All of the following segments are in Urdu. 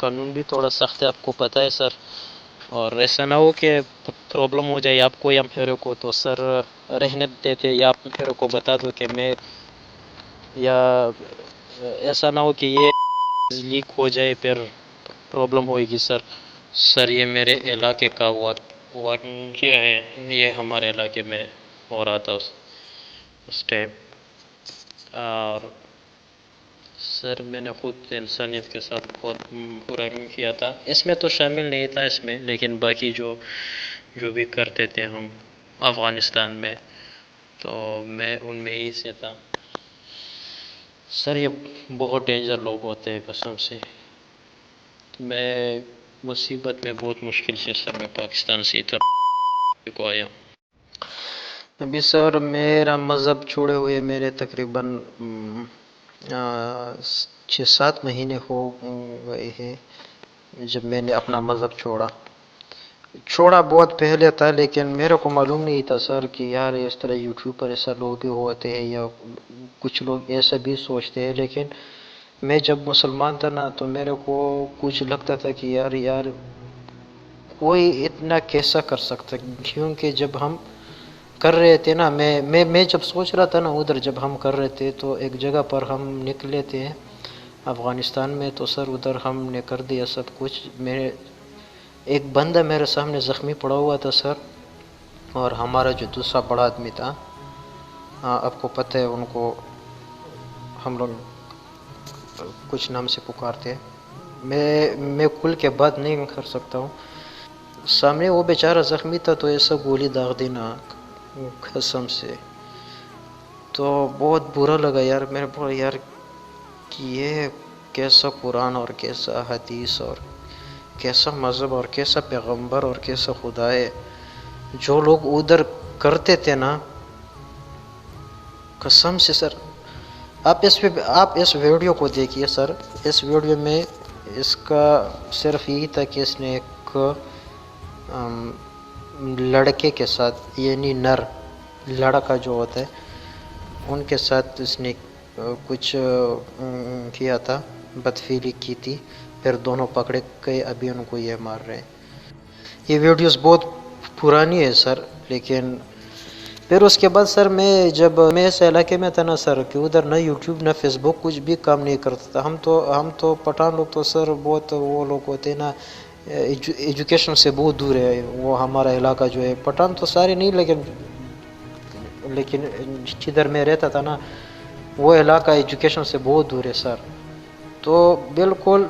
قانون بھی تھوڑا سخت ہے، آپ کو پتہ ہے سر. اور ایسا نہ ہو کہ پرابلم ہو جائے آپ کو یا میرے کو، تو سر رہنے دیتے، یا آپ میرے کو بتا دو کہ میں، یا ایسا نہ ہو کہ یہ لیک ہو جائے پھر پرابلم ہوئے گی سر. سر یہ میرے علاقے کا واقعہ ہے، یہ ہمارے علاقے میں ہو رہا تھا اس ٹائم. اور سر میں نے خود انسانیت کے ساتھ بہت برا کیا تھا. اس میں تو شامل نہیں تھا اس میں، لیکن باقی جو بھی کرتے تھے ہم افغانستان میں، تو میں ان میں ہی سے تھا. سر یہ بہت ڈینجر لوگ ہوتے ہیں قسم سے. میں مصیبت میں بہت مشکل سے سر میں پاکستان سے ادھر کو آیا. ابھی سر میرا مذہب چھوڑے ہوئے میرے تقریباً 6-7 مہینے ہو گئے ہیں جب میں نے اپنا مذہب چھوڑا بہت پہلے تھا، لیکن میرے کو معلوم نہیں تھا سر کہ یار اس طرح یوٹیوب پر ایسا لوگ بھی ہوتے ہیں یا کچھ لوگ ایسا بھی سوچتے ہیں. لیکن میں جب مسلمان تھا نا، تو میرے کو کچھ لگتا تھا کہ یار کوئی اتنا کیسا کر سکتا، کیونکہ جب ہم کر رہے تھے نا، میں جب سوچ رہا تھا نا ادھر، جب ہم کر رہے تھے تو ایک جگہ پر ہم نکلے تھے افغانستان میں، تو سر ادھر ہم نے کر دیا سب کچھ. ایک بندہ میرے سامنے زخمی پڑا ہوا تھا سر، اور ہمارا جو دوسرا بڑا آدمی تھا، آپ کو پتہ ہے ان کو ہم لوگ کچھ نام سے پکارتے. میں کل کے بات نہیں کر سکتا ہوں. سامنے وہ بیچارہ زخمی تھا، تو ایسا گولی داغ دینا قسم سے تو بہت برا لگا یار. میرے بولا یار کہ یہ کیسا قرآن اور کیسا حدیث اور کیسا مذہب اور کیسا پیغمبر اور کیسا خدا ہے. جو لوگ ادھر کرتے تھے نا، قسم سے سر، آپ اس ویڈیو کو دیکھیے سر. اس ویڈیو میں اس کا صرف یہی تھا کہ اس نے ایک لڑکے کے ساتھ، یعنی نر لڑکا جو ہوتا ہے، ان کے ساتھ اس نے کچھ کیا تھا، بدفعلی کی تھی. پھر دونوں پکڑے گئے، ابھی ان کو یہ مار رہے ہیں. یہ ویڈیوز بہت پرانی ہے سر. لیکن پھر اس کے بعد سر جب میں اس علاقے میں تھا نا سر، کہ ادھر نہ یوٹیوب نہ فیس بک کچھ بھی کام نہیں کرتا تھا. ہم تو پٹھان لوگ تو سر بہت وہ لوگ ہوتے ہیں نا، ایجوکیشن سے بہت دور ہے. وہ ہمارا علاقہ جو ہے، پٹھان تو سارے نہیں، لیکن جدھر میں رہتا تھا نا، وہ علاقہ ایجوکیشن سے بہت دور ہے سر. تو بالکل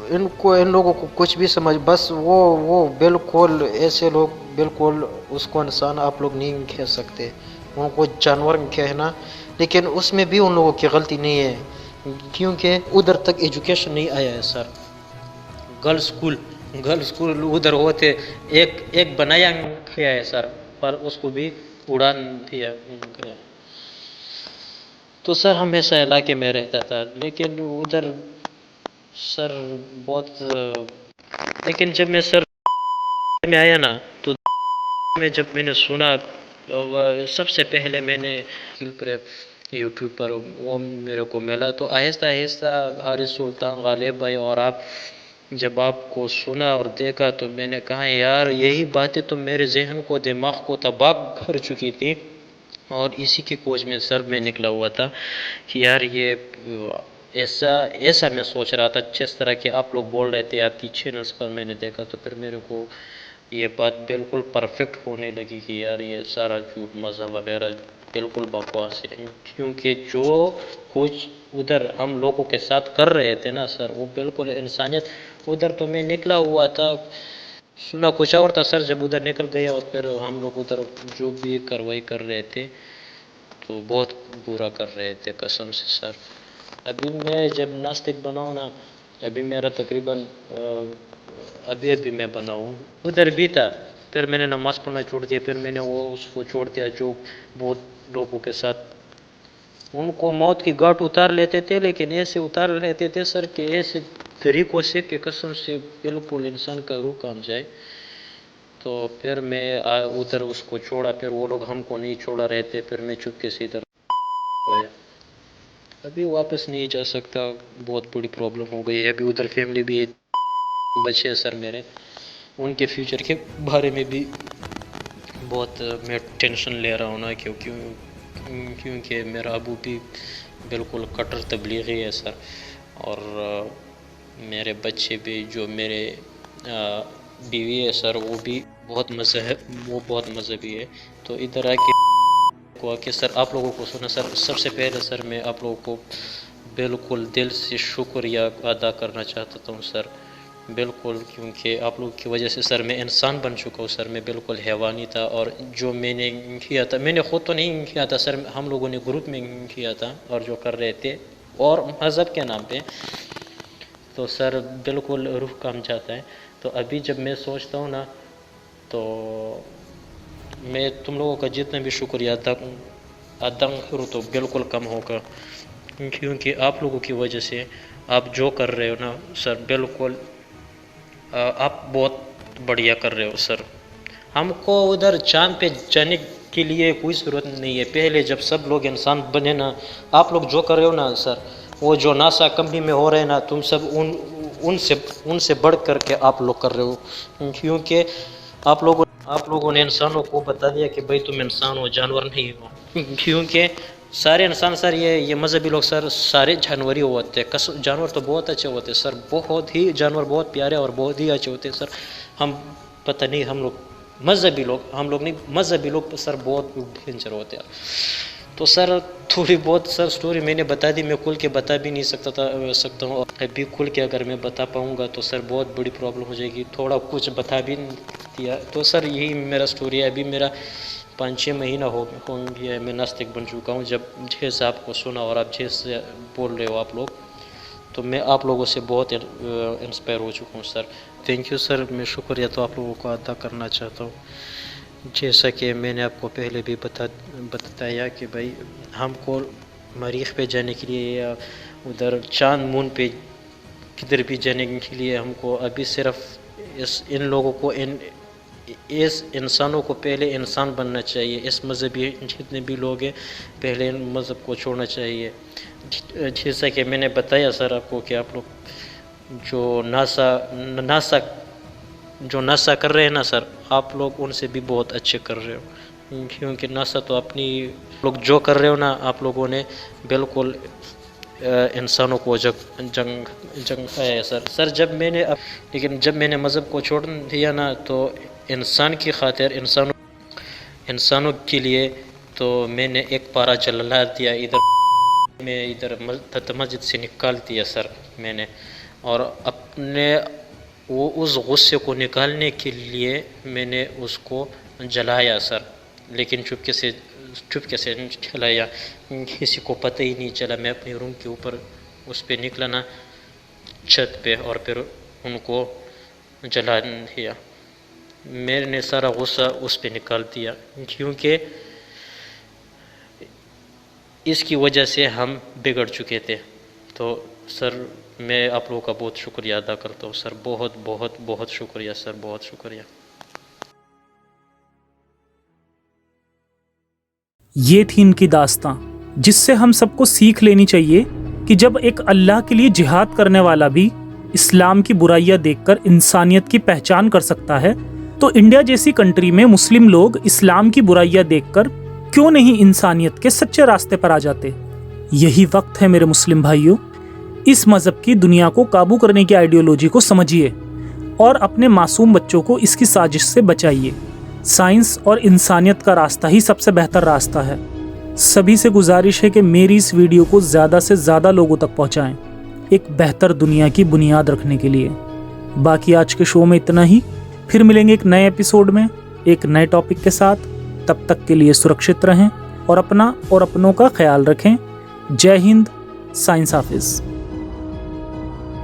ان لوگوں کو کچھ بھی سمجھ، بس وہ بالکل ایسے لوگ، بالکل اس کو انسان آپ لوگ نہیں کہہ سکتے، ان کو جانور کہنا. لیکن اس میں بھی ان لوگوں کی غلطی نہیں ہے، کیونکہ ادھر تک ایجوکیشن نہیں آیا ہے سر. گرلز اسکول ادھر ہوتے، ایک بنایا گیا ہے سر، پر اس کو بھی اڑان دیا گیا. تو سر ہم ایسا علاقے میں رہتا تھا، لیکن ادھر سر بہت، لیکن جب میں سر میں آیا نا، تو جب میں نے سنا، سب سے پہلے میں نے یوٹیوب پر وہ میرے کو ملا. تو آہستہ آہستہ حارث سلطان غالب بھائی اور جب آپ کو سنا اور دیکھا، تو میں نے کہا یار یہی باتیں تو میرے ذہن کو، دماغ کو تباہ کر چکی تھی. اور اسی کی کوچ میں سر میں نکلا ہوا تھا کہ یار یہ ایسا میں سوچ رہا تھا، جس طرح کہ آپ لوگ بول رہے تھے آپ کی چینلز پر میں نے دیکھا. تو پھر میرے کو یہ بات بالکل پرفیکٹ ہونے لگی کہ یار یہ سارا جھوٹ مذہب وغیرہ بالکل بکواس ہے. کیونکہ جو کچھ ادھر ہم لوگوں کے ساتھ کر رہے تھے نا سر، وہ بالکل انسانیت. ادھر تو میں نکلا ہوا تھا، سنا کچھ اور تھا سر. جب ادھر نکل گیا اور پھر ہم لوگ ادھر جو بھی کارروائی کر رہے تھے، تو بہت برا کر رہے تھے قسم سے سر. ابھی میں جب ناستک بناؤں نا، ابھی میرا تقریباً ابھی میں بناؤں، ادھر بھی تھا. پھر میں نے نماز پڑھنا چھوڑ دیا. پھر میں نے اس کو چھوڑ دیا جو بہت لوگوں کے ساتھ ان کو موت کی گھاٹ اتار لیتے تھے. لیکن ایسے اتار لیتے تھے سر کہ ایسے طریقوں سے کہ قسم سے بالکل انسان کا روح کام جائے. تو پھر میں ادھر اس کو چھوڑا. پھر وہ لوگ ہم کو نہیں چھوڑا رہتے. پھر میں چپکے سے ادھر آیا. ابھی واپس نہیں جا سکتا, بہت بڑی پرابلم ہو گئی ہے. ابھی ادھر فیملی بھی بچے ہیں سر میرے, ان کے فیوچر کے بارے میں بھی بہت میں ٹینشن لے رہا ہوں نا, کیونکہ میرا ابو بھی بالکل کٹر تبلیغی ہے سر, اور میرے بچے بھی, جو میرے بیوی ہے سر, وہ بھی بہت مذہبی ہے. تو ادھر آ کے سر آپ لوگوں کو سنا سر, سب سے پہلے سر میں آپ لوگوں کو بالکل دل سے شکریہ ادا کرنا چاہتا ہوں سر, بالکل, کیونکہ آپ لوگوں کی وجہ سے سر میں انسان بن چکا ہوں سر. میں بالکل حیوانی تھا, اور جو میں نے کیا تھا, میں نے خود تو نہیں کیا تھا سر, ہم لوگوں نے گروپ میں کیا تھا, اور جو کر رہے تھے اور مذہب کے نام پہ, تو سر بالکل روح کام جاتا ہے. تو ابھی جب میں سوچتا ہوں نا, تو میں تم لوگوں کا جتنا بھی شکریہ ادا کروں تو بالکل کم ہوگا, کیونکہ آپ لوگوں کی وجہ سے آپ جو کر رہے ہو نا سر, بالکل آپ بہت بڑھیا کر رہے ہو سر. ہم کو ادھر چاند پہ جانے کے لیے کوئی ضرورت نہیں ہے. پہلے جب سب لوگ انسان بنے نا, آپ لوگ جو کر رہے ہو نا سر, وہ جو ناسا کمپنی میں ہو رہے ہیں نا, تم سب ان سے بڑھ کر کے آپ لوگ کر رہے ہو, کیونکہ آپ لوگوں نے انسانوں کو بتا دیا کہ بھائی تم انسان ہو, جانور نہیں ہو. کیونکہ سارے انسان سر, یہ مذہبی لوگ سر سارے جانور ہی ہوتے ہیں. جانور تو بہت اچھے ہوتے ہیں سر, بہت ہی جانور بہت پیارے اور بہت ہی اچھے ہوتے ہیں سر. ہم پتہ نہیں, ہم لوگ مذہبی لوگ سر بہت ڈینجر ہوتے ہیں. تو سر تھوڑی بہت سر سٹوری میں نے بتا دی, میں کھل کے بتا بھی نہیں سکتا ہوں. ابھی کھل کے اگر میں بتا پاؤں گا تو سر بہت بڑی پرابلم ہو جائے گی. تھوڑا کچھ بتا بھی دیا تو سر یہی میرا سٹوری ہے. ابھی میرا 5-6 مہینہ ہوں گیا میں ناستک بن چکا ہوں. جب جیسے آپ کو سنا اور آپ جیسے بول رہے ہو آپ لوگ, تو میں آپ لوگوں سے بہت انسپائر ہو چکا ہوں سر. Thank you sir. میں شکریہ تو آپ لوگوں کو ادا کرنا چاہتا ہوں. جیسا کہ میں نے آپ کو پہلے بھی بتایا کہ بھائی ہم کو مریخ پہ جانے کے لیے یا ادھر چاند مون پہ کدھر بھی جانے کے لیے ہم کو ابھی صرف ان لوگوں کو اس انسانوں کو پہلے انسان بننا چاہیے. اس مذہبی جتنے بھی لوگ ہیں پہلے ان مذہب کو چھوڑنا چاہیے. جیسا کہ میں نے بتایا سر آپ کو کہ آپ لوگ جو ناسا کر رہے ہیں نا سر, آپ لوگ ان سے بھی بہت اچھے کر رہے ہو, کیونکہ ناسا تو اپنی لوگ جو کر رہے ہو نا, آپ لوگوں نے بالکل انسانوں کو جنگ ہے سر. جب میں نے مذہب کو چھوڑ دیا نا, تو انسان کی خاطر انسانوں کے لیے تو میں نے ایک پارا جلا دیا. ادھر مسجد سے نکال دیا سر میں نے, اور اپنے اس غصے کو نکالنے کے لیے میں نے اس کو جلایا سر. لیکن چپکے سے جلایا, کسی کو پتہ ہی نہیں چلا. میں اپنے روم کے اوپر اس پہ نکلا نا, چھت پہ, اور پھر ان کو جلا دیا. میں نے سارا غصہ اس پہ نکال دیا, کیونکہ اس کی وجہ سے ہم بگڑ چکے تھے. تو سر میں آپ لوگوں کا بہت شکریہ ادا کرتا ہوں سر, بہت بہت بہت شکریہ سر, بہت شکریہ. یہ تھی ان کی داستاں, جس سے ہم سب کو سیکھ لینی چاہیے کہ جب ایک اللہ کے لیے جہاد کرنے والا بھی اسلام کی برائیاں دیکھ کر انسانیت کی پہچان کر سکتا ہے, تو انڈیا جیسی کنٹری میں مسلم لوگ اسلام کی برائیاں دیکھ کر کیوں نہیں انسانیت کے سچے راستے پر آ جاتے. یہی وقت ہے میرے مسلم بھائیوں, اس مذہب کی دنیا کو قابو کرنے کی آئیڈیالوجی کو سمجھیے اور اپنے معصوم بچوں کو اس کی سازش سے بچائیے. سائنس اور انسانیت کا راستہ ہی سب سے بہتر راستہ ہے. سبھی سے گزارش ہے کہ میری اس ویڈیو کو زیادہ سے زیادہ لوگوں تک پہنچائیں, ایک بہتر دنیا کی بنیاد رکھنے کے لیے. باقی آج کے شو میں اتنا ہی. پھر ملیں گے ایک نئے ایپیسوڈ میں ایک نئے ٹاپک کے ساتھ. تب تک کے لیے سرکشت رہیں اور اپنا اور اپنوں کا خیال رکھیں. جے ہند. سائنس حافظ.